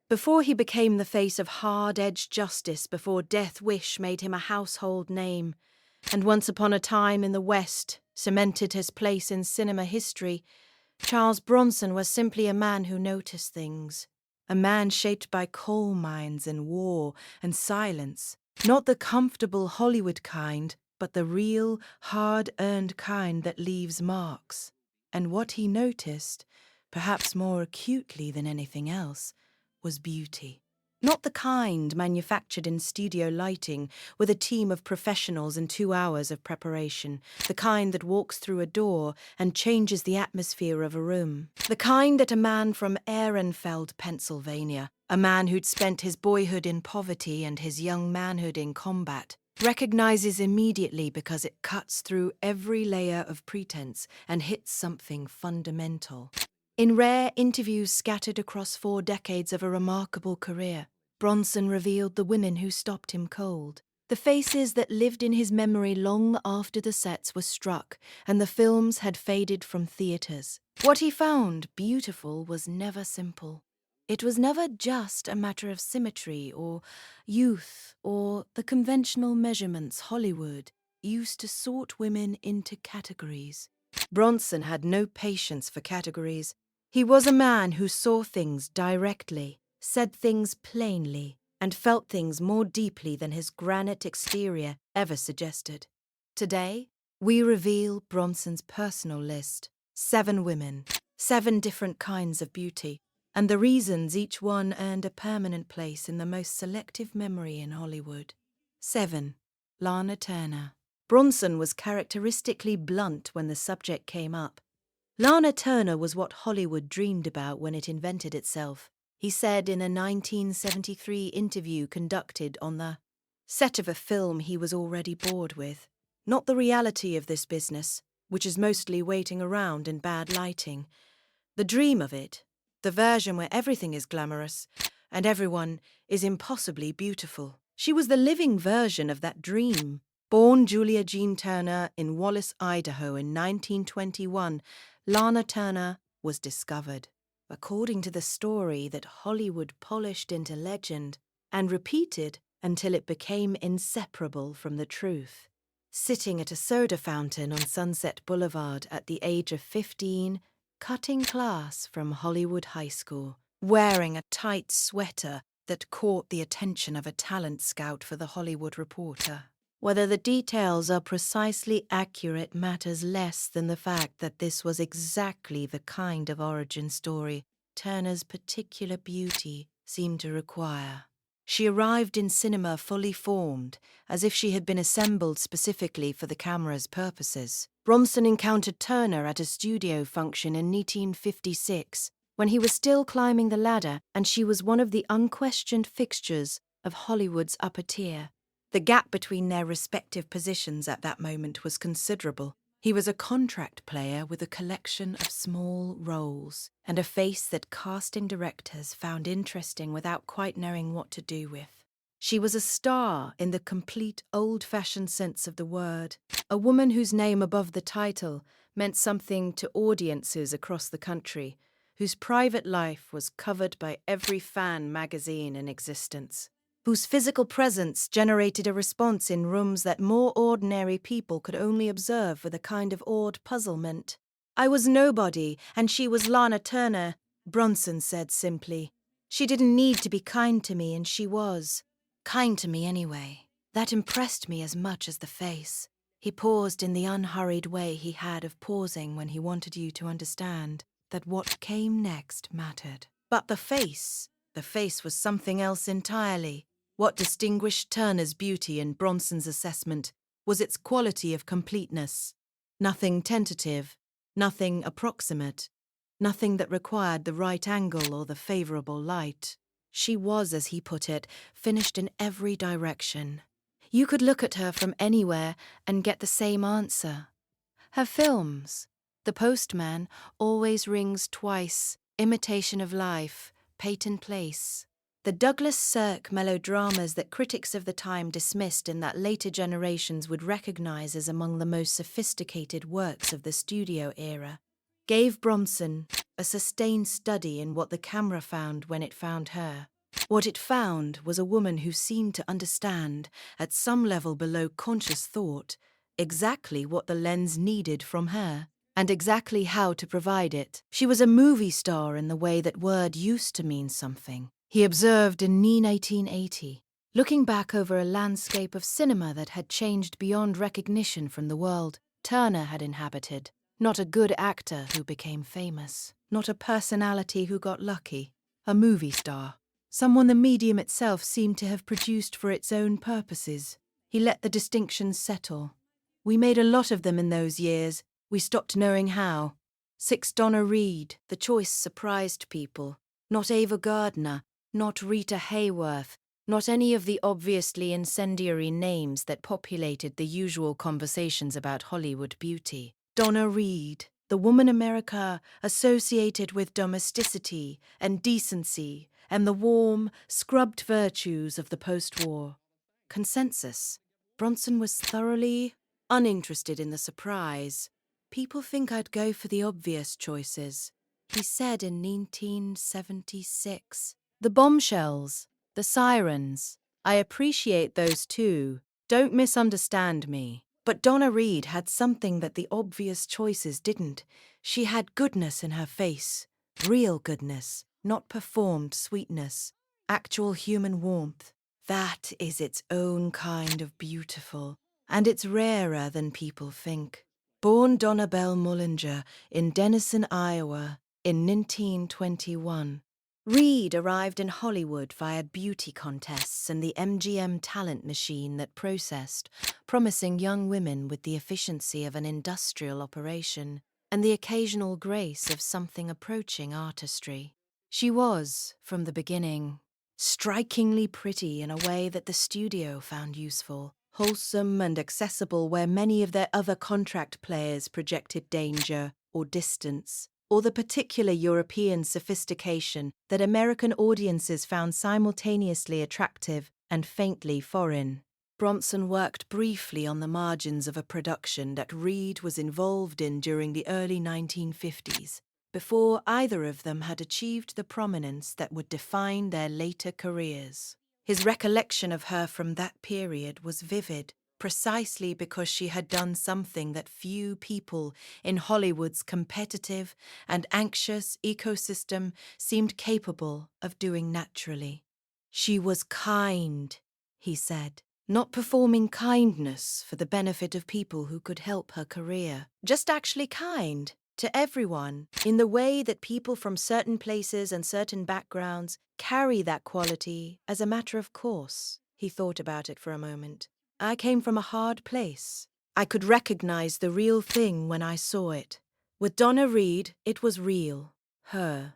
Before he became the face of hard-edged justice, before Death Wish made him a household name, and once upon a time in the West cemented his place in cinema history, Charles Bronson was simply a man who noticed things. A man shaped by coal mines and war and silence. Not the comfortable Hollywood kind, but the real, hard-earned kind that leaves marks. And what he noticed, perhaps more acutely than anything else, was beauty. Not the kind manufactured in studio lighting with a team of professionals and 2 hours of preparation, the kind that walks through a door and changes the atmosphere of a room, the kind that a man from Ehrenfeld, Pennsylvania, a man who'd spent his boyhood in poverty and his young manhood in combat, recognizes immediately because it cuts through every layer of pretense and hits something fundamental. In rare interviews scattered across 4 decades of a remarkable career, Bronson revealed the women who stopped him cold, the faces that lived in his memory long after the sets were struck and the films had faded from theaters. What he found beautiful was never simple. It was never just a matter of symmetry or youth or the conventional measurements Hollywood used to sort women into categories. Bronson had no patience for categories. He was a man who saw things directly, said things plainly, and felt things more deeply than his granite exterior ever suggested. Today, we reveal Bronson's personal list: 7 women, 7 different kinds of beauty, and the reasons each one earned a permanent place in the most selective memory in Hollywood. 7. Lana Turner. Bronson was characteristically blunt when the subject came up. Lana Turner was what Hollywood dreamed about when it invented itself, he said in a 1973 interview conducted on the set of a film he was already bored with. Not the reality of this business, which is mostly waiting around in bad lighting. The dream of it, the version where everything is glamorous and everyone is impossibly beautiful. She was the living version of that dream. Born Julia Jean Turner in Wallace, Idaho in 1921, Lana Turner was discovered. According to the story that Hollywood polished into legend and repeated until it became inseparable from the truth. Sitting at a soda fountain on Sunset Boulevard at the age of 15, cutting class from Hollywood High School, wearing a tight sweater that caught the attention of a talent scout for The Hollywood Reporter. Whether the details are precisely accurate matters less than the fact that this was exactly the kind of origin story Turner's particular beauty seemed to require. She arrived in cinema fully formed, as if she had been assembled specifically for the camera's purposes. Bronson encountered Turner at a studio function in 1956, when he was still climbing the ladder and she was one of the unquestioned fixtures of Hollywood's upper tier. The gap between their respective positions at that moment was considerable. He was a contract player with a collection of small roles and a face that casting directors found interesting without quite knowing what to do with. She was a star in the complete old-fashioned sense of the word, a woman whose name above the title meant something to audiences across the country, whose private life was covered by every fan magazine in existence, whose physical presence generated a response in rooms that more ordinary people could only observe with a kind of awed puzzlement. "I was nobody, and she was Lana Turner," Bronson said simply. "She didn't need to be kind to me, and she was. Kind to me anyway. That impressed me as much as the face." He paused in the unhurried way he had of pausing when he wanted you to understand that what came next mattered. But the face was something else entirely. What distinguished Turner's beauty in Bronson's assessment was its quality of completeness. Nothing tentative, nothing approximate, nothing that required the right angle or the favorable light. She was, as he put it, finished in every direction. You could look at her from anywhere and get the same answer. Her films, The Postman, Always Rings Twice, Imitation of Life, Peyton Place. The Douglas Sirk melodramas that critics of the time dismissed and that later generations would recognize as among the most sophisticated works of the studio era, gave Bronson a sustained study in what the camera found when it found her. What it found was a woman who seemed to understand, at some level below conscious thought, exactly what the lens needed from her, and exactly how to provide it. She was a movie star in the way that word used to mean something. He observed in 1880, looking back over a landscape of cinema that had changed beyond recognition from the world Turner had inhabited. Not a good actor who became famous, not a personality who got lucky, a movie star. Someone the medium itself seemed to have produced for its own purposes. He let the distinctions settle. We made a lot of them in those years. We stopped knowing how. 6 Donna Reed, the choice surprised people. Not Ava Gardner, not Rita Hayworth, not any of the obviously incendiary names that populated the usual conversations about Hollywood beauty. Donna Reed, the woman America associated with domesticity and decency and the warm, scrubbed virtues of the post-war. Consensus. Bronson was thoroughly uninterested in the surprise. People think I'd go for the obvious choices, he said in 1976. The bombshells, the sirens. I appreciate those too. Don't misunderstand me. But Donna Reed had something that the obvious choices didn't. She had goodness in her face. Real goodness, not performed sweetness. Actual human warmth. That is its own kind of beautiful, and it's rarer than people think. Born Donna Belle Mullinger in Denison, Iowa, in 1921. Reed arrived in Hollywood via beauty contests and the MGM talent machine that processed, promising young women with the efficiency of an industrial operation and the occasional grace of something approaching artistry. She was, from the beginning, strikingly pretty in a way that the studio found useful, wholesome and accessible where many of their other contract players projected danger or distance, or the particular European sophistication that American audiences found simultaneously attractive and faintly foreign. Bronson worked briefly on the margins of a production that Reed was involved in during the early 1950s, before either of them had achieved the prominence that would define their later careers. His recollection of her from that period was vivid, precisely because she had done something that few people in Hollywood's competitive and anxious ecosystem seemed capable of doing naturally. She was kind, he said, not performing kindness for the benefit of people who could help her career, just actually kind to everyone in the way that people from certain places and certain backgrounds carry that quality as a matter of course. He thought about it for a moment. I came from a hard place. I could recognize the real thing when I saw it. With Donna Reed, it was real. Her.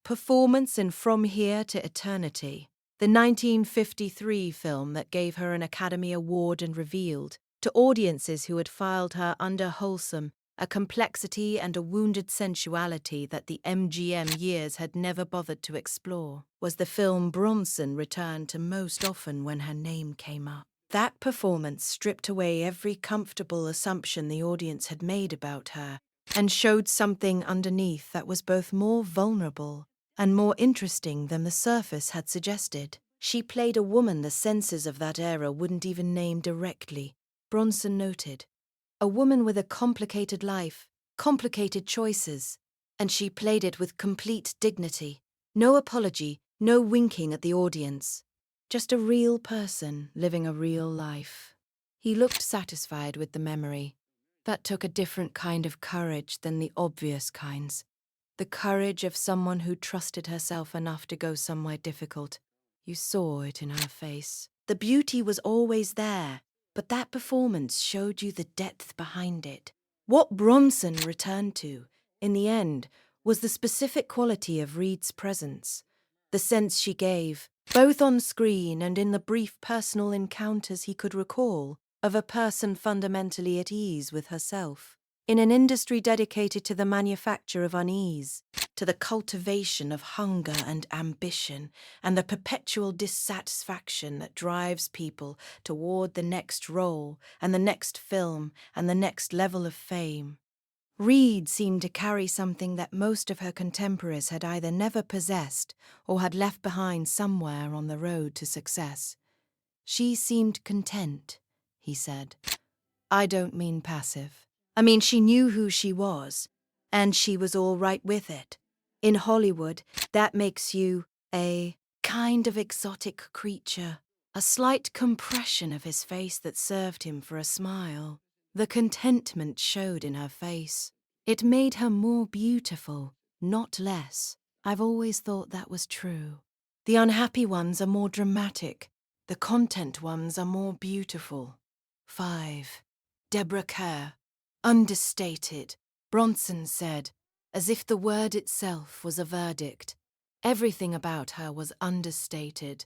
Performance in From Here to Eternity, the 1953 film that gave her an Academy Award and revealed, to audiences who had filed her under wholesome, a complexity and a wounded sensuality that the MGM years had never bothered to explore, was the film Bronson returned to most often when her name came up. That performance stripped away every comfortable assumption the audience had made about her and showed something underneath that was both more vulnerable and more interesting than the surface had suggested. She played a woman the censors of that era wouldn't even name directly, Bronson noted. A woman with a complicated life, complicated choices, and she played it with complete dignity. No apology, no winking at the audience. Just a real person living a real life. He looked satisfied with the memory. That took a different kind of courage than the obvious kinds. The courage of someone who trusted herself enough to go somewhere difficult. You saw it in her face. The beauty was always there, but that performance showed you the depth behind it. What Bronson returned to, in the end, was the specific quality of Reed's presence. The sense she gave, both on screen and in the brief personal encounters he could recall, of a person fundamentally at ease with herself. In an industry dedicated to the manufacture of unease, to the cultivation of hunger and ambition, and the perpetual dissatisfaction that drives people toward the next role and the next film and the next level of fame. Reed seemed to carry something that most of her contemporaries had either never possessed or had left behind somewhere on the road to success. She seemed content, he said. I don't mean passive. I mean she knew who she was, and she was all right with it. In Hollywood, that makes you a kind of exotic creature, a slight compression of his face that served him for a smile. The contentment showed in her face. It made her more beautiful, not less. I've always thought that was true. The unhappy ones are more dramatic. The content ones are more beautiful. 5. Deborah Kerr. Understated, Bronson said, as if the word itself was a verdict. Everything about her was understated.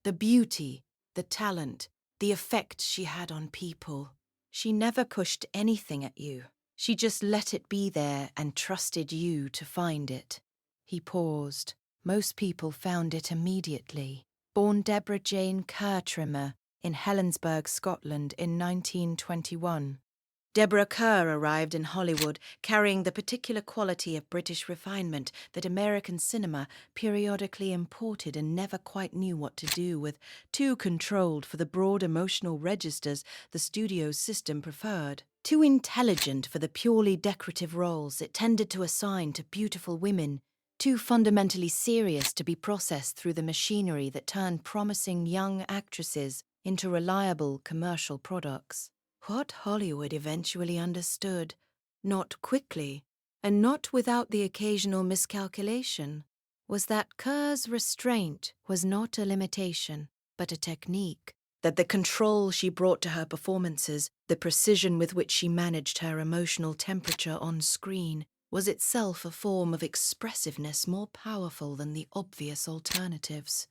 The beauty, the talent, the effect she had on people. She never pushed anything at you. She just let it be there and trusted you to find it. He paused. Most people found it immediately. Born Deborah Jane Kerr Trimmer in Helensburgh, Scotland in 1921. Deborah Kerr arrived in Hollywood carrying the particular quality of British refinement that American cinema periodically imported and never quite knew what to do with, too controlled for the broad emotional registers the studio's system preferred, too intelligent for the purely decorative roles it tended to assign to beautiful women, too fundamentally serious to be processed through the machinery that turned promising young actresses into reliable commercial products. What Hollywood eventually understood, not quickly, and not without the occasional miscalculation, was that Kerr's restraint was not a limitation, but a technique, that the control she brought to her performances, the precision with which she managed her emotional temperature on screen, was itself a form of expressiveness more powerful than the obvious alternatives.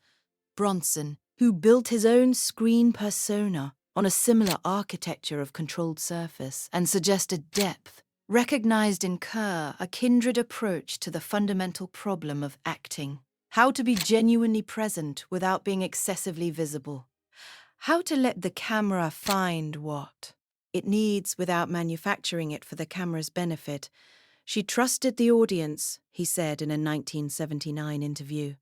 Bronson, who built his own screen persona on a similar architecture of controlled surface and suggested depth, recognized in Kerr a kindred approach to the fundamental problem of acting. How to be genuinely present without being excessively visible. How to let the camera find what it needs without manufacturing it for the camera's benefit. She trusted the audience, he said in a 1979 interview.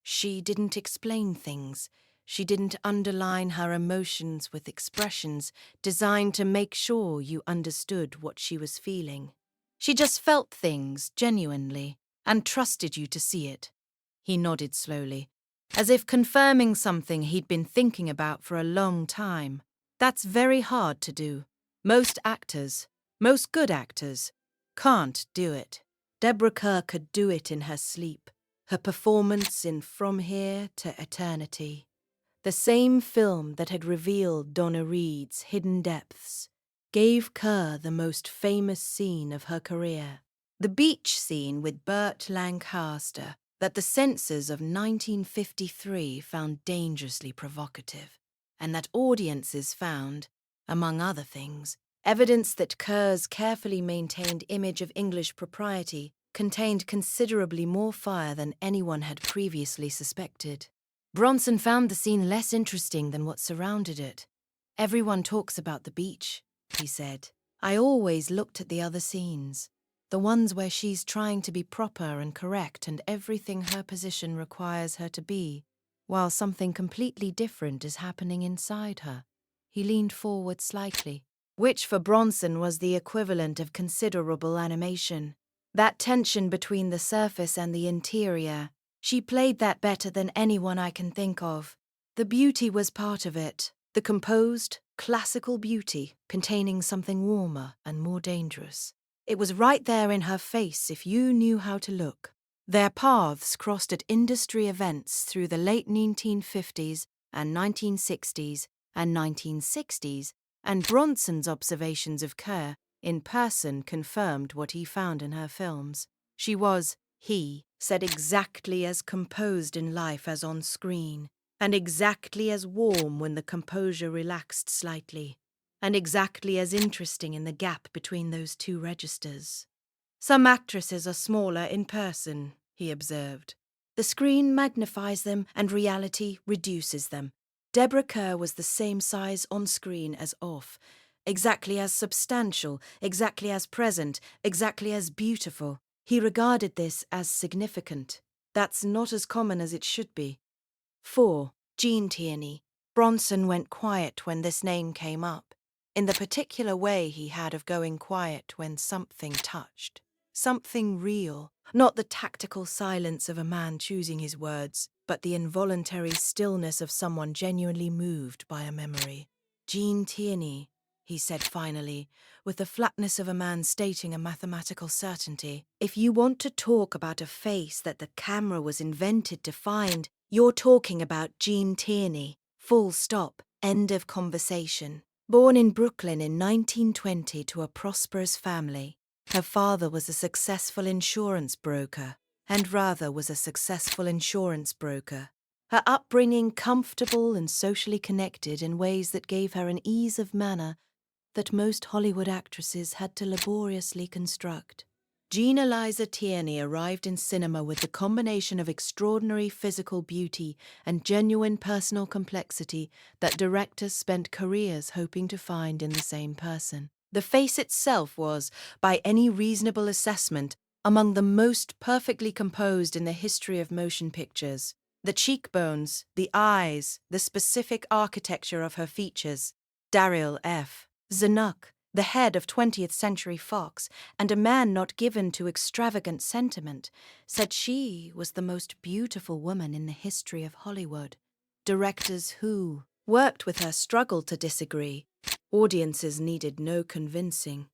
She didn't explain things. She didn't underline her emotions with expressions designed to make sure you understood what she was feeling. She just felt things genuinely and trusted you to see it. He nodded slowly, as if confirming something he'd been thinking about for a long time. That's very hard to do. Most actors, most good actors, can't do it. Deborah Kerr could do it in her sleep. Her performance in From Here to Eternity, the same film that had revealed Donna Reed's hidden depths, gave Kerr the most famous scene of her career. The beach scene with Burt Lancaster that the censors of 1953 found dangerously provocative, and that audiences found, among other things, evidence that Kerr's carefully maintained image of English propriety contained considerably more fire than anyone had previously suspected. Bronson found the scene less interesting than what surrounded it. Everyone talks about the beach, he said. I always looked at the other scenes, the ones where she's trying to be proper and correct and everything her position requires her to be, while something completely different is happening inside her. He leaned forward slightly, which for Bronson was the equivalent of considerable animation. That tension between the surface and the interior, she played that better than anyone I can think of. The beauty was part of it, the composed, classical beauty containing something warmer and more dangerous. It was right there in her face if you knew how to look. Their paths crossed at industry events through the late 1950s and 1960s and 1960s, and Bronson's observations of Kerr in person confirmed what he found in her films. She was, he said, exactly as composed in life as on screen, and exactly as warm when the composure relaxed slightly, and exactly as interesting in the gap between those two registers. Some actresses are smaller in person, he observed. The screen magnifies them and reality reduces them. Deborah Kerr was the same size on screen as off, exactly as substantial, exactly as present, exactly as beautiful. He regarded this as significant. That's not as common as it should be. 4. Jean Tierney. Bronson went quiet when this name came up, in the particular way he had of going quiet when something touched. Something real, not the tactical silence of a man choosing his words, but the involuntary stillness of someone genuinely moved by a memory. Jean Tierney, he said finally, with the flatness of a man stating a mathematical certainty. If you want to talk about a face that the camera was invented to find, you're talking about Jean Tierney. Full stop. End of conversation. Born in Brooklyn in 1920 to a prosperous family, her father was a successful insurance broker, and rather was a successful insurance broker. Her upbringing comfortable and socially connected in ways that gave her an ease of manner that most Hollywood actresses had to laboriously construct. Jean Eliza Tierney arrived in cinema with the combination of extraordinary physical beauty and genuine personal complexity that directors spent careers hoping to find in the same person. The face itself was, by any reasonable assessment, among the most perfectly composed in the history of motion pictures. The cheekbones, the eyes, the specific architecture of her features. Daryl F. Zanuck, the head of 20th Century Fox, and a man not given to extravagant sentiment, said she was the most beautiful woman in the history of Hollywood. Directors who worked with her struggled to disagree. Audiences needed no convincing.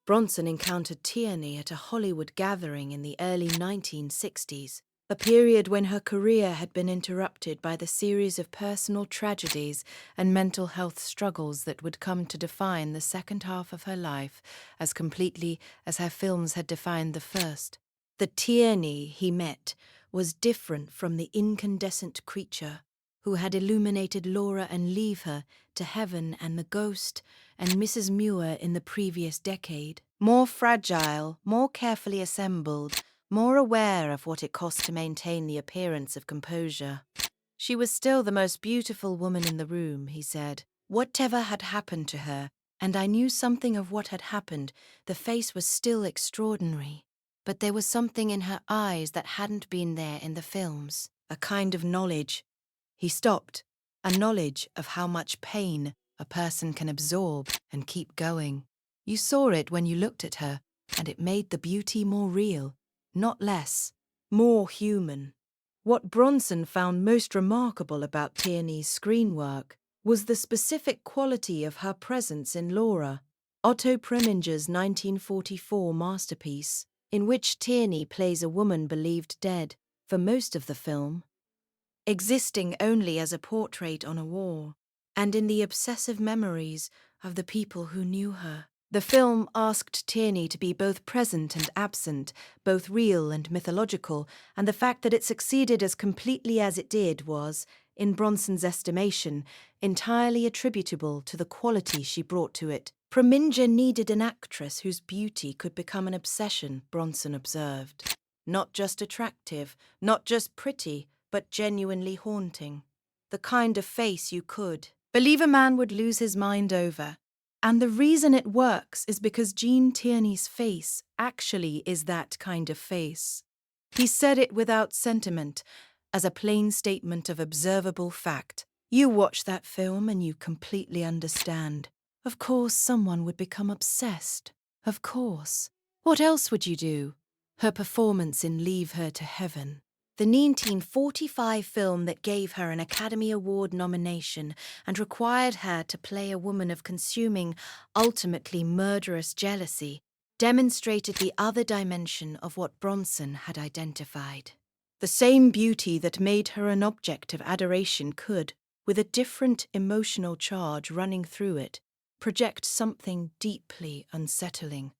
Bronson encountered Tierney at a Hollywood gathering in the early 1960s, a period when her career had been interrupted by the series of personal tragedies and mental health struggles that would come to define the second half of her life as completely as her films had defined the first. The Tierney he met was different from the incandescent creature who had illuminated Laura and Leave Her to Heaven and The Ghost and Mrs. Muir in the previous decade. More fragile, more carefully assembled, more aware of what it cost to maintain the appearance of composure. She was still the most beautiful woman in the room, he said. Whatever had happened to her, and I knew something of what had happened, the face was still extraordinary. But there was something in her eyes that hadn't been there in the films, a kind of knowledge. He stopped, a knowledge of how much pain a person can absorb and keep going. You saw it when you looked at her, and it made the beauty more real, not less, more human. What Bronson found most remarkable about Tierney's screen work was the specific quality of her presence in Laura, Otto Preminger's 1944 masterpiece, in which Tierney plays a woman believed dead for most of the film, existing only as a portrait on a wall, and in the obsessive memories of the people who knew her. The film asked Tierney to be both present and absent, both real and mythological, and the fact that it succeeded as completely as it did was, in Bronson's estimation, entirely attributable to the quality she brought to it. Preminger needed an actress whose beauty could become an obsession, Bronson observed. Not just attractive, not just pretty, but genuinely haunting. The kind of face you could believe a man would lose his mind over. And the reason it works is because Jean Tierney's face actually is that kind of face. He said it without sentiment, as a plain statement of observable fact. You watch that film and you completely understand. Of course someone would become obsessed. Of course. What else would you do? Her performance in Leave Her to Heaven, the 1945 film that gave her an Academy Award nomination and required her to play a woman of consuming, ultimately murderous jealousy, demonstrated the other dimension of what Bronson had identified. The same beauty that made her an object of adoration could, with a different emotional charge running through it, project something deeply unsettling.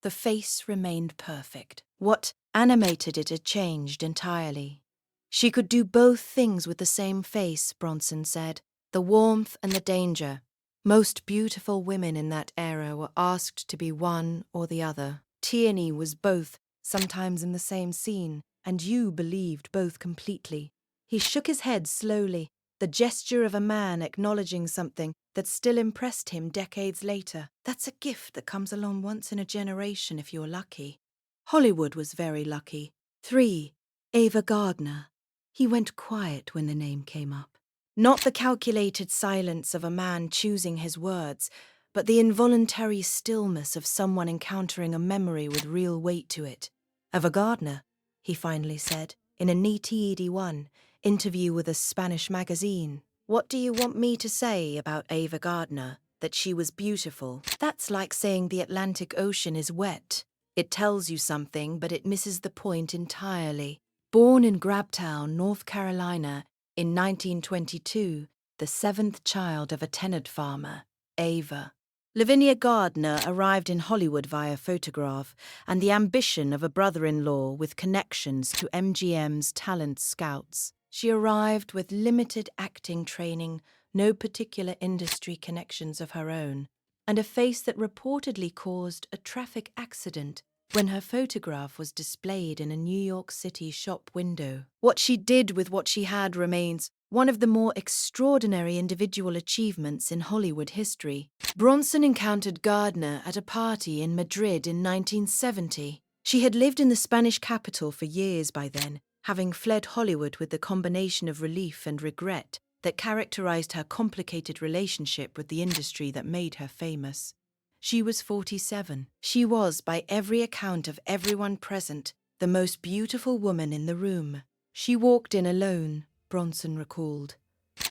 The face remained perfect. What animated it had changed entirely. She could do both things with the same face, Bronson said, the warmth and the danger. Most beautiful women in that era were asked to be one or the other. Tierney was both, sometimes in the same scene, and you believed both completely. He shook his head slowly, the gesture of a man acknowledging something that still impressed him decades later. That's a gift that comes along once in a generation if you're lucky. Hollywood was very lucky. 3. Ava Gardner. He went quiet when the name came up. Not the calculated silence of a man choosing his words, but the involuntary stillness of someone encountering a memory with real weight to it. Ava Gardner, he finally said, in a nitty interview with a Spanish magazine. What do you want me to say about Ava Gardner? That she was beautiful? That's like saying the Atlantic Ocean is wet. It tells you something, but it misses the point entirely. Born in Grabtown, North Carolina, in 1922, the 7th child of a tenant farmer, Ava. Lavinia Gardner arrived in Hollywood via photograph and the ambition of a brother-in-law with connections to MGM's talent scouts. She arrived with limited acting training, no particular industry connections of her own, and a face that reportedly caused a traffic accident when her photograph was displayed in a New York City shop window. What she did with what she had remains one of the more extraordinary individual achievements in Hollywood history. Bronson encountered Gardner at a party in Madrid in 1970. She had lived in the Spanish capital for years by then, having fled Hollywood with the combination of relief and regret that characterized her complicated relationship with the industry that made her famous. She was 47. She was, by every account of everyone present, the most beautiful woman in the room. She walked in alone, Bronson recalled.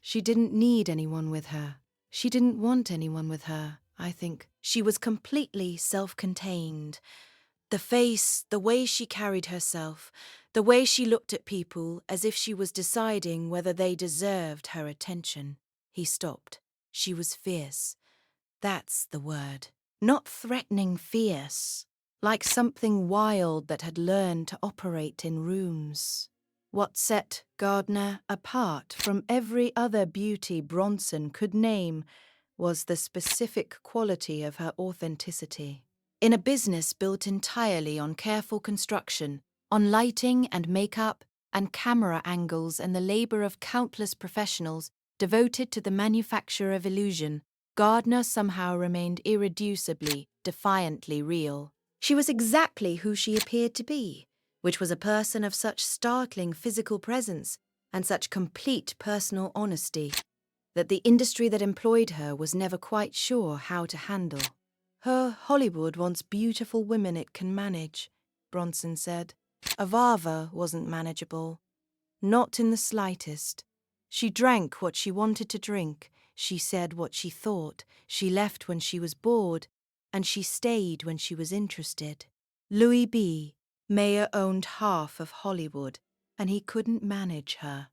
She didn't need anyone with her. She didn't want anyone with her, I think. She was completely self-contained. The face, the way she carried herself, the way she looked at people as if she was deciding whether they deserved her attention. He stopped. She was fierce. That's the word. Not threatening fierce, like something wild that had learned to operate in rooms. What set Gardner apart from every other beauty Bronson could name was the specific quality of her authenticity. In a business built entirely on careful construction, on lighting and makeup and camera angles and the labor of countless professionals devoted to the manufacture of illusion, Gardner somehow remained irreducibly, defiantly real. She was exactly who she appeared to be, which was a person of such startling physical presence and such complete personal honesty that the industry that employed her was never quite sure how to handle. Her Hollywood wants beautiful women it can manage, Bronson said. Avava wasn't manageable. Not in the slightest. She drank what she wanted to drink. She said what she thought, she left when she was bored, and she stayed when she was interested. Louis B. Mayer owned half of Hollywood, and he couldn't manage her.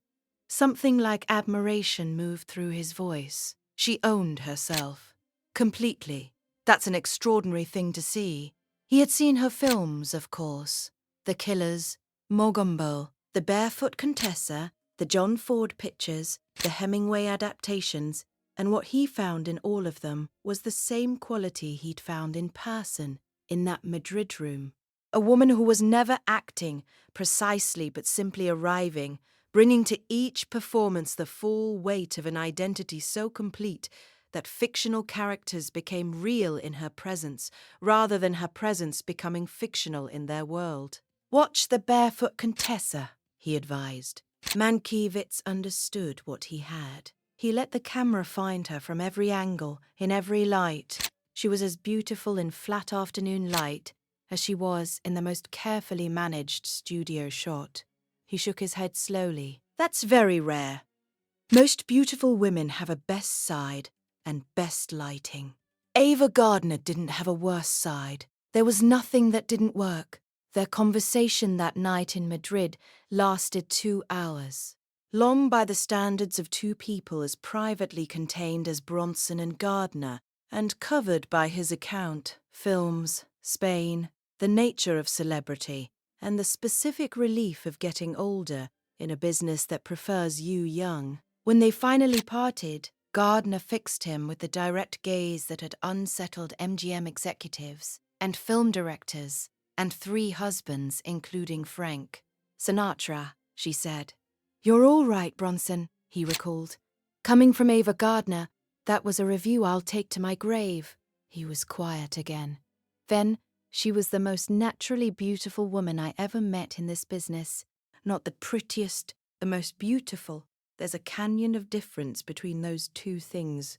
Something like admiration moved through his voice. She owned herself. Completely. That's an extraordinary thing to see. He had seen her films, of course. The Killers, Mogumbo, The Barefoot Contessa, the John Ford pictures, the Hemingway adaptations, and what he found in all of them was the same quality he'd found in person, in that Madrid room. A woman who was never acting, precisely but simply arriving, bringing to each performance the full weight of an identity so complete that fictional characters became real in her presence, rather than her presence becoming fictional in their world. Watch The Barefoot Contessa, he advised. Mankiewicz understood what he had. He let the camera find her from every angle, in every light. She was as beautiful in flat afternoon light as she was in the most carefully managed studio shot. He shook his head slowly. That's very rare. Most beautiful women have a best side and best lighting. Ava Gardner didn't have a worse side. There was nothing that didn't work. Their conversation that night in Madrid lasted 2 hours. Long by the standards of two people as privately contained as Bronson and Gardner, and covered by his account, films, Spain, the nature of celebrity, and the specific relief of getting older in a business that prefers you young. When they finally parted, Gardner fixed him with the direct gaze that had unsettled MGM executives and film directors and 3 husbands, including Frank Sinatra, she said. You're all right, Bronson, he recalled. Coming from Ava Gardner, That was a review I'll take to my grave. He was quiet again. Then, she was the most naturally beautiful woman I ever met in this business. Not the prettiest, the most beautiful. There's a canyon of difference between those two things.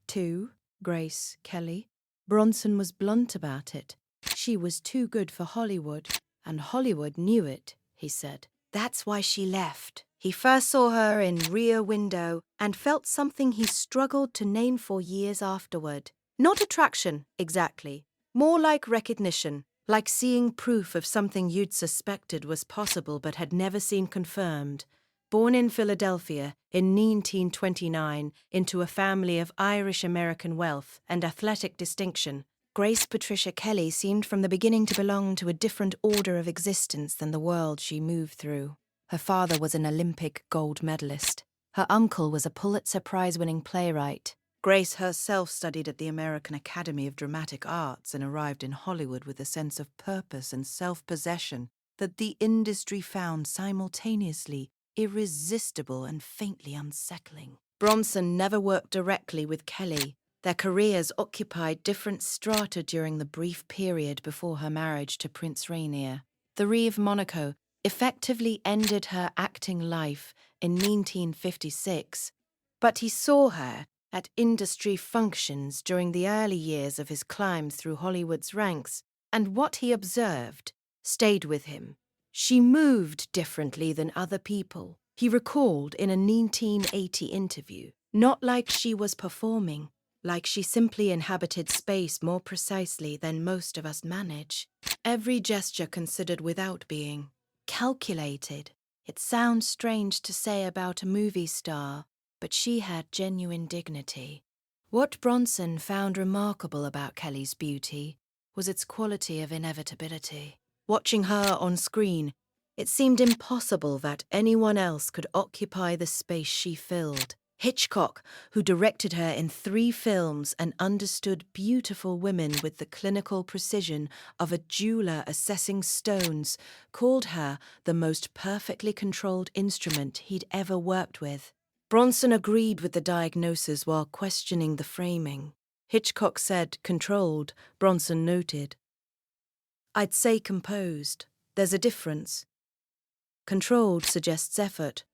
Two, Grace Kelly. Bronson was blunt about it. She was too good for Hollywood, and Hollywood knew it, he said. That's why she left. He first saw her in Rear Window and felt something he struggled to name for years afterward. Not attraction, exactly. More like recognition, like seeing proof of something you'd suspected was possible but had never seen confirmed. Born in Philadelphia in 1929 into a family of Irish-American wealth and athletic distinction, Grace Patricia Kelly seemed from the beginning to belong to a different order of existence than the world she moved through. Her father was an Olympic gold medalist. Her uncle was a Pulitzer Prize-winning playwright. Grace herself studied at the American Academy of Dramatic Arts and arrived in Hollywood with a sense of purpose and self-possession that the industry found simultaneously irresistible and faintly unsettling. Bronson never worked directly with Kelly. Their careers occupied different strata during the brief period before her marriage to Prince Rainier. The Reeve Monaco effectively ended her acting life in 1956, but he saw her at industry functions during the early years of his climb through Hollywood's ranks, and what he observed stayed with him. She moved differently than other people, he recalled in a 1980 interview. Not like she was performing, like she simply inhabited space more precisely than most of us manage. Every gesture considered without being calculated. It sounds strange to say about a movie star, but she had genuine dignity. What Bronson found remarkable about Kelly's beauty was its quality of inevitability. Watching her on screen, it seemed impossible that anyone else could occupy the space she filled. Hitchcock, who directed her in 3 films and understood beautiful women with the clinical precision of a jeweler assessing stones, called her the most perfectly controlled instrument he'd ever worked with. Bronson agreed with the diagnosis while questioning the framing. Hitchcock said controlled, Bronson noted. I'd say composed. There's a difference. Controlled suggests effort.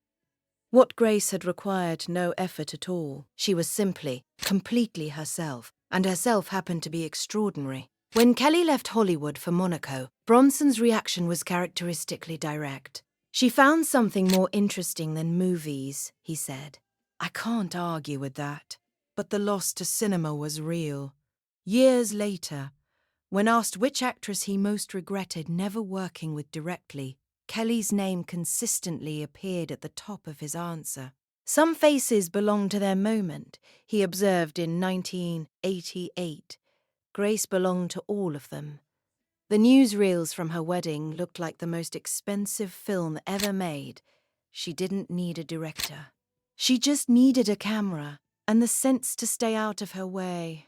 What Grace had required no effort at all. She was simply, completely herself, and herself happened to be extraordinary. When Kelly left Hollywood for Monaco, Bronson's reaction was characteristically direct. She found something more interesting than movies, he said. I can't argue with that, but the loss to cinema was real. Years later, when asked which actress he most regretted never working with directly, Kelly's name consistently appeared at the top of his answer. Some faces belong to their moment, he observed in 1988. Grace belonged to all of them. The newsreels from her wedding looked like the most expensive film ever made. She didn't need a director. She just needed a camera and the sense to stay out of her way.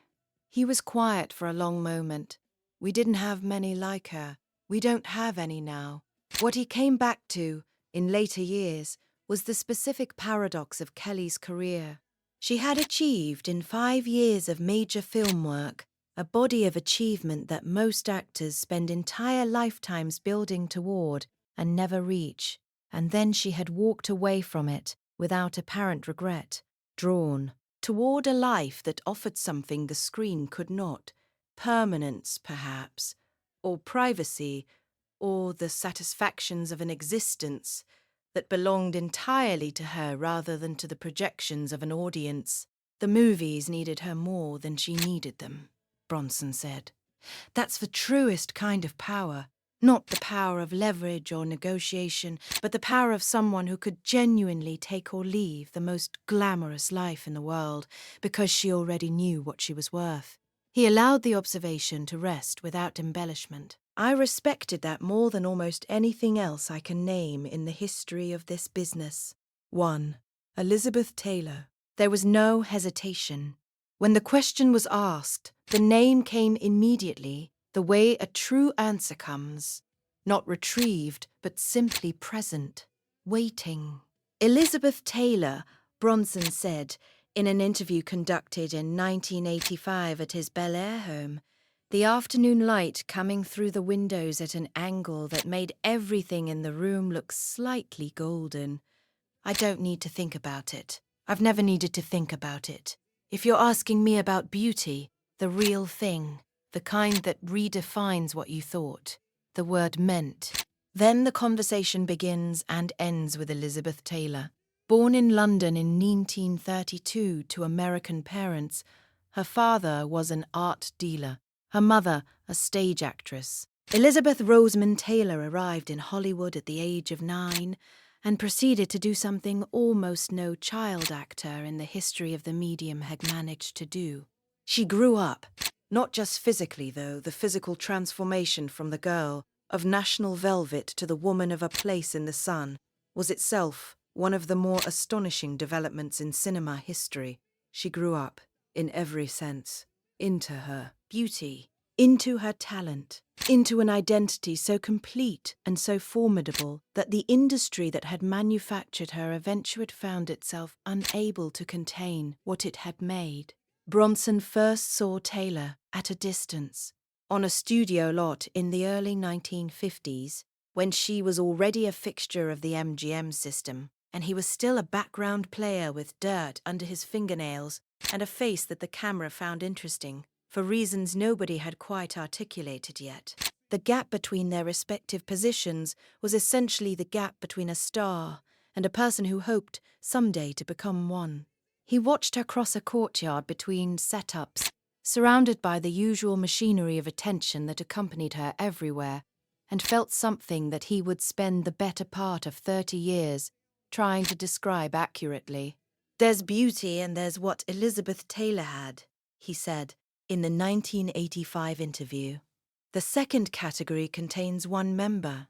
He was quiet for a long moment. We didn't have many like her. We don't have any now. What he came back to, in later years, was the specific paradox of Kelly's career. She had achieved, in 5 years of major film work, a body of achievement that most actors spend entire lifetimes building toward and never reach. And then she had walked away from it without apparent regret, drawn toward a life that offered something the screen could not. Permanence, perhaps, or privacy, or the satisfactions of an existence that belonged entirely to her rather than to the projections of an audience. The movies needed her more than she needed them, Bronson said. That's the truest kind of power. Not the power of leverage or negotiation, but the power of someone who could genuinely take or leave the most glamorous life in the world because she already knew what she was worth. He allowed the observation to rest without embellishment. I respected that more than almost anything else I can name in the history of this business. 1. Elizabeth Taylor. There was no hesitation. When the question was asked, the name came immediately, the way a true answer comes. Not retrieved, but simply present, waiting. Elizabeth Taylor, Bronson said, In an interview conducted in 1985 at his Bel Air home, the afternoon light coming through the windows at an angle that made everything in the room look slightly golden. I don't need to think about it. I've never needed to think about it. If you're asking me about beauty, the real thing, the kind that redefines what you thought, the word meant, then the conversation begins and ends with Elizabeth Taylor. Born in London in 1932 to American parents, her father was an art dealer, her mother a stage actress. Elizabeth Rosamond Taylor arrived in Hollywood at the age of 9 and proceeded to do something almost no child actor in the history of the medium had managed to do. She grew up, not just physically though, the physical transformation from the girl of national velvet to the woman of a place in the sun was itself one of the more astonishing developments in cinema history. She grew up, in every sense, into her beauty, into her talent, into an identity so complete and so formidable that the industry that had manufactured her eventually found itself unable to contain what it had made. Bronson first saw Taylor at a distance, on a studio lot in the early 1950s, when she was already a fixture of the MGM system, and he was still a background player with dirt under his fingernails and a face that the camera found interesting, for reasons nobody had quite articulated yet. The gap between their respective positions was essentially the gap between a star and a person who hoped someday to become one. He watched her cross a courtyard between setups, surrounded by the usual machinery of attention that accompanied her everywhere, and felt something that he would spend the better part of 30 years trying to describe accurately. "There's beauty and there's what Elizabeth Taylor had," he said in the 1985 interview. "The second category contains one member.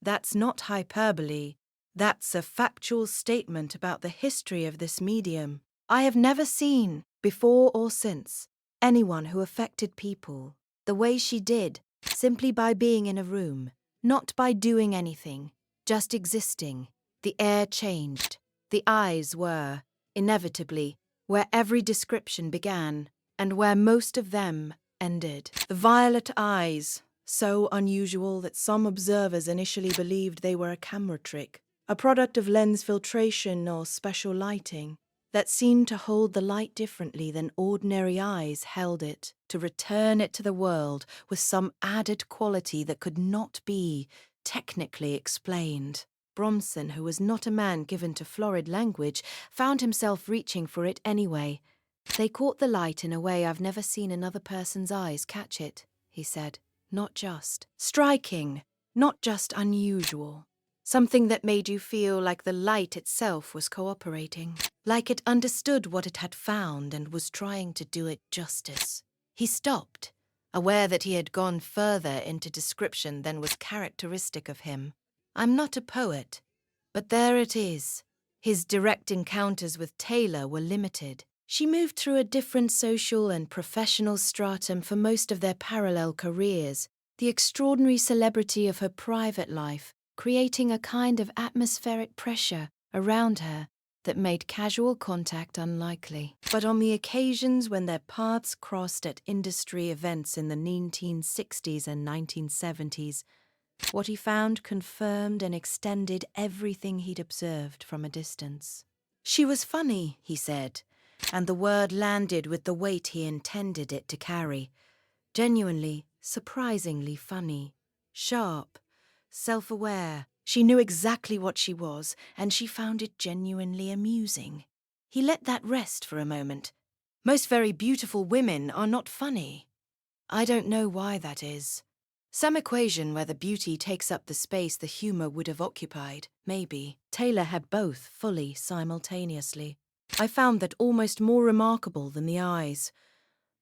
That's not hyperbole. That's a factual statement about the history of this medium. I have never seen, before or since, anyone who affected people the way she did, simply by being in a room, not by doing anything, just existing. The air changed. The eyes were, inevitably, where every description began, and where most of them ended. The violet eyes, so unusual that some observers initially believed they were a camera trick, a product of lens filtration or special lighting, that seemed to hold the light differently than ordinary eyes held it, to return it to the world with some added quality that could not be technically explained. Bronson, who was not a man given to florid language, found himself reaching for it anyway. "They caught the light in a way I've never seen another person's eyes catch it," he said. "Not just striking, not just unusual. Something that made you feel like the light itself was cooperating, like it understood what it had found and was trying to do it justice." He stopped, aware that he had gone further into description than was characteristic of him. "I'm not a poet, but there it is." His direct encounters with Taylor were limited. She moved through a different social and professional stratum for most of their parallel careers, the extraordinary celebrity of her private life creating a kind of atmospheric pressure around her that made casual contact unlikely. But on the occasions when their paths crossed at industry events in the 1960s and 1970s, what he found confirmed and extended everything he'd observed from a distance. "She was funny," he said, and the word landed with the weight he intended it to carry. Genuinely, surprisingly funny. Sharp, self-aware. She knew exactly what she was, and she found it genuinely amusing. He let that rest for a moment. "Most very beautiful women are not funny. I don't know why that is. Some equation where the beauty takes up the space the humour would have occupied, maybe." Taylor had both fully simultaneously. I found that almost more remarkable than the eyes.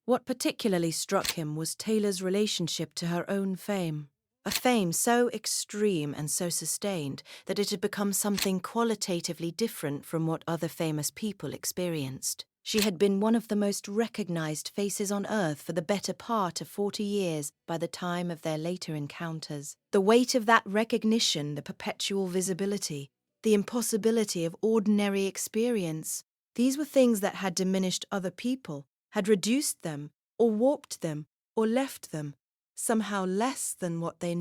What particularly struck him was Taylor's relationship to her own fame. A fame so extreme and so sustained that it had become something qualitatively different from what other famous people experienced. She had been one of the most recognized faces on earth for the better part of 40 years by the time of their later encounters. The weight of that recognition, the perpetual visibility, the impossibility of ordinary experience, These were things that had diminished other people, had reduced them, or warped them, or left them somehow less than what they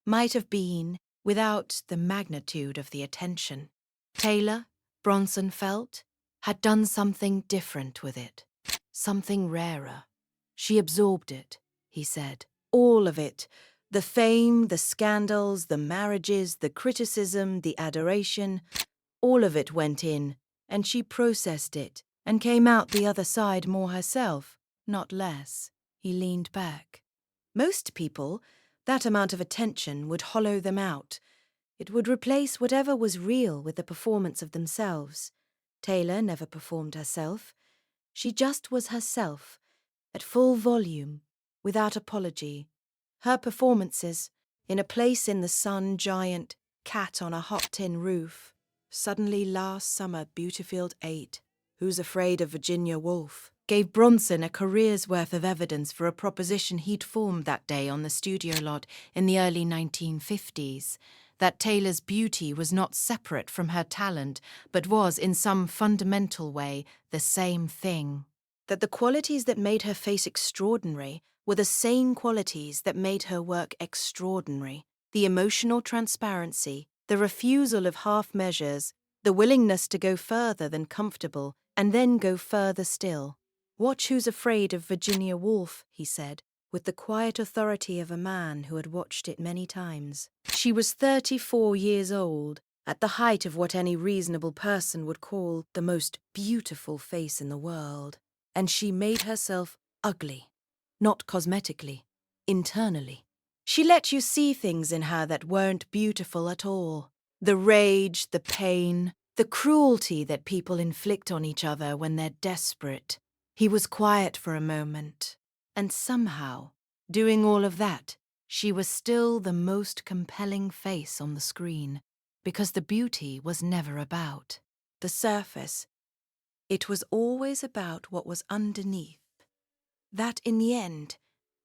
might have been without the magnitude of the attention. Taylor, Bronson felt, had done something different with it, something rarer. She absorbed it, he said, all of it, the fame, the scandals, the marriages, the criticism, the adoration, all of it went in, and she processed it and came out the other side more herself, not less. He leaned back. Most people, that amount of attention would hollow them out. It would replace whatever was real with the performance of themselves. Taylor never performed herself. She just was herself, at full volume, without apology. Her performances, in a place in the sun, giant, cat on a hot tin roof. Suddenly last summer, Beautyfield 8, Who's Afraid of Virginia Woolf, gave Bronson a career's worth of evidence for a proposition he'd formed that day on the studio lot in the early 1950s, that Taylor's beauty was not separate from her talent, but was, in some fundamental way, the same thing. That the qualities that made her face extraordinary were the same qualities that made her work extraordinary. The emotional transparency, the refusal of half measures, the willingness to go further than comfortable, and then go further still. Watch Who's Afraid of Virginia Woolf, he said, with the quiet authority of a man who had watched it many times. She was 34 years old, at the height of what any reasonable person would call the most beautiful face in the world. And she made herself ugly, not cosmetically, internally. She let you see things in her that weren't beautiful at all. The rage, the pain, the cruelty that people inflict on each other when they're desperate. He was quiet for a moment, and somehow, doing all of that, she was still the most compelling face on the screen, because the beauty was never about the surface. It was always about what was underneath. That, in the end,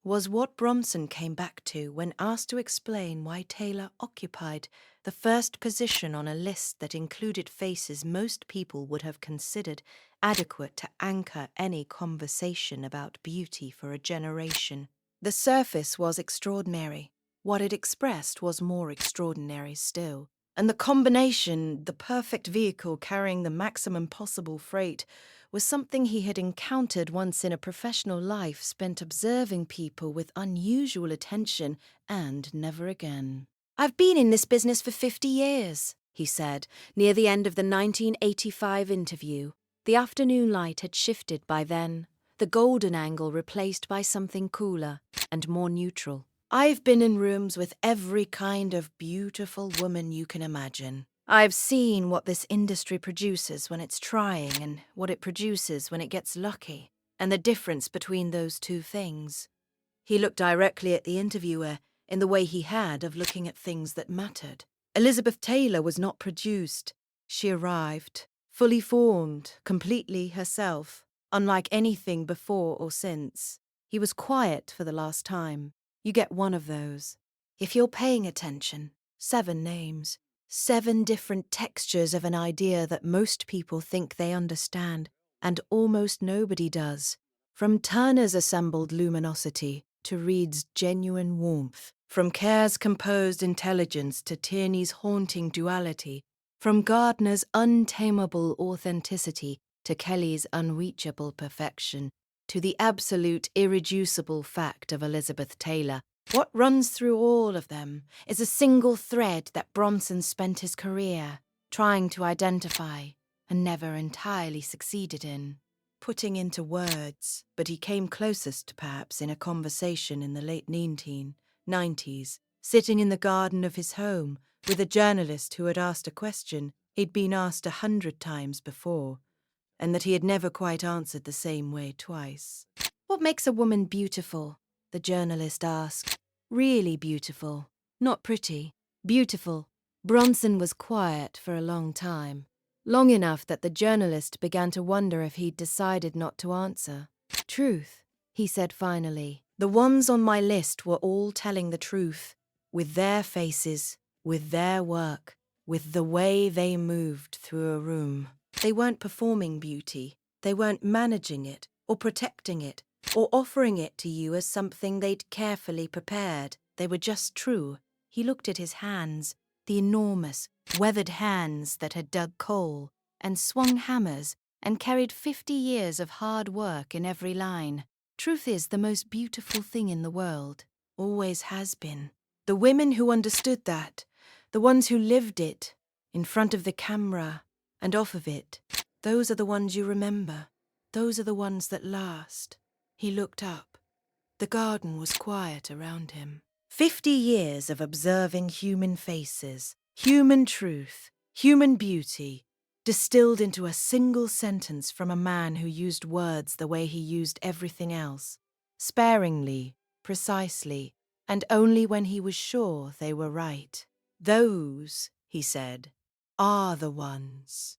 was what Bronson came back to when asked to explain why Taylor occupied the first position on a list that included faces most people would have considered adequate to anchor any conversation about beauty for a generation. The surface was extraordinary. What it expressed was more extraordinary still. And the combination, the perfect vehicle carrying the maximum possible freight, was something he had encountered once in a professional life spent observing people with unusual attention and never again. "I've been in this business for 50 years, he said, near the end of the 1985 interview. The afternoon light had shifted by then, the golden angle replaced by something cooler and more neutral. I've been in rooms with every kind of beautiful woman you can imagine. I've seen what this industry produces when it's trying and what it produces when it gets lucky, and the difference between those two things." He looked directly at the interviewer in the way he had of looking at things that mattered. Elizabeth Taylor was not produced. She arrived, fully formed, completely herself, unlike anything before or since. He was quiet for the last time. You get one of those. If you're paying attention, 7 names. 7 different textures of an idea that most people think they understand, and almost nobody does. From Turner's assembled luminosity to Reed's genuine warmth, from Kerr's composed intelligence to Tierney's haunting duality, from Gardner's untamable authenticity to Kelly's unreachable perfection, to the absolute irreducible fact of Elizabeth Taylor, what runs through all of them is a single thread that Bronson spent his career trying to identify and never entirely succeeded in putting into words, but he came closest perhaps in a conversation in the late 1990s, sitting in the garden of his home with a journalist who had asked a question he'd been asked 100 times before, and that he had never quite answered the same way twice. "What makes a woman beautiful?" the journalist asked. "Really beautiful, not pretty, beautiful." Bronson was quiet for a long time, long enough that the journalist began to wonder if he'd decided not to answer. "Truth," he said finally. "The ones on my list were all telling the truth, with their faces, with their work, with the way they moved through a room." They weren't performing beauty. They weren't managing it, or protecting it, or offering it to you as something they'd carefully prepared. They were just true. He looked at his hands, the enormous, weathered hands that had dug coal, and swung hammers, and carried 50 years of hard work in every line. Truth is the most beautiful thing in the world. Always has been. The women who understood that, the ones who lived it, in front of the camera and off of it, those are the ones you remember. Those are the ones that last. He looked up. The garden was quiet around him. 50 years of observing human faces, human truth, human beauty, distilled into a single sentence from a man who used words the way he used everything else, sparingly, precisely, and only when he was sure they were right. Those, he said, are the ones.